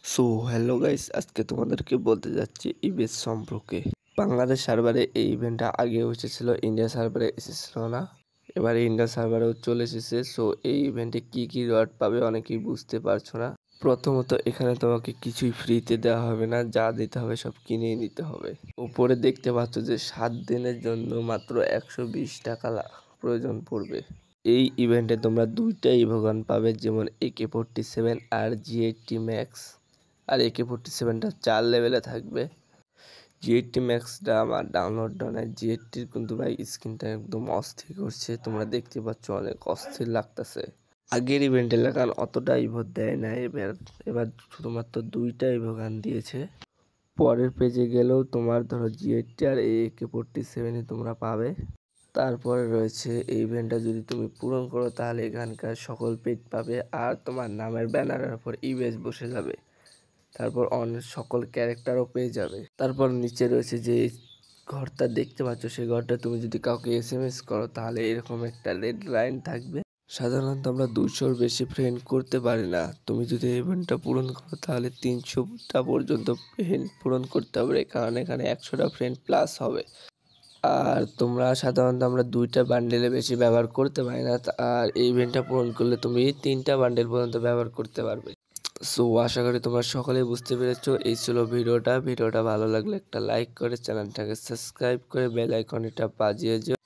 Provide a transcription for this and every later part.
So hello guys, আজকে তোমাদেরকে বলতে যাচ্ছি ইবেস সম্পর্কে। বাংলাদেশ সার্ভারে এই ইভেন্টটা আগে এসেছিল, ইন্ডিয়া সার্ভারে এসেছিল না। এবারে ইন্ডিয়া সার্ভারেও চলে এসেছে। সো এই ইভেন্টে কি কি রিওয়ার্ড পাবে অনেকেই বুঝতে পারছো না। প্রথমত এখানে তোমাকে কিছুই ফ্রিতে দেওয়া হবে না, যা দিতে হবে সব কিনেই নিতে হবে। উপরে দেখতে পাচ্ছ যে 7 দিনের জন্য মাত্র 120 টাকা প্রয়োজন পড়বে। এই ইভেন্টে তোমরা দুইটা ইভোগান পাবে, যেমন AK-47 আর G80 ম্যাক্স। আর AK-47টা 4 লেভেলে থাকবে। G80 ম্যাক্সটা আমার ডাউনলোড নয়। G80 কিন্তু ভাই স্ক্রিনটা একদম অস্থির করছে, তোমরা দেখতে পাচ্ছ অনেক অস্থির লাগতেছে। আগের ইভেন্টে লাগান অতটা ইভো দেয় না, এবার শুধুমাত্র দুইটা ইভোগান দিয়েছে। পরের পেজে গেলেও তোমার ধরো G80 আর AK-47 তোমরা পাবে। তারপরে রয়েছে এই ইভেন্টটা যদি তুমি পূরণ করো তাহলে এখানকার সকল পেজ পাবে, আর তোমার নামের ব্যানারের উপর ইবেস বসে যাবে। তারপর অনেক সকল ক্যারেক্টারও পেয়ে যাবে। তারপর নিচে রয়েছে যে ঘরটা দেখতে পাচ্ছ, সেই ঘরটা তুমি যদি কাউকে SMS করো তাহলে এরকম একটা রেড লাইন থাকবে। সাধারণত আমরা 200-র বেশি ফ্রেন্ড করতে পারি না। তুমি যদি ইভেন্টটা পূরণ করো তাহলে 300টা পর্যন্ত ফ্রেন্ড পূরণ করতে হবে, কারণ এখানে 100টা ফ্রেন্ড প্লাস হবে। আর তোমরা সাধারণত আমরা 2টা বান্ডেলে বেশি ব্যবহার করতে পারি না, আর এই ইভেন্টটা পূরণ করলে তুমি 3টা বান্ডেল পর্যন্ত ব্যবহার করতে পারবে। সো আশা করি তোমরা সকলেই বুঝতে পেরেছো। এই ছিল ভিডিওটা ভালো লাগলে একটা লাইক করে চ্যানেলটাকে সাবস্ক্রাইব করে বেল আইকনটা বাজিয়ে যেও।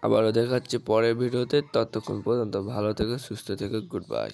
আবারও দেখা হচ্ছে পরের ভিডিওতে। ততক্ষণ পর্যন্ত ভালো থেকো, সুস্থ থেকো, গুড বাই।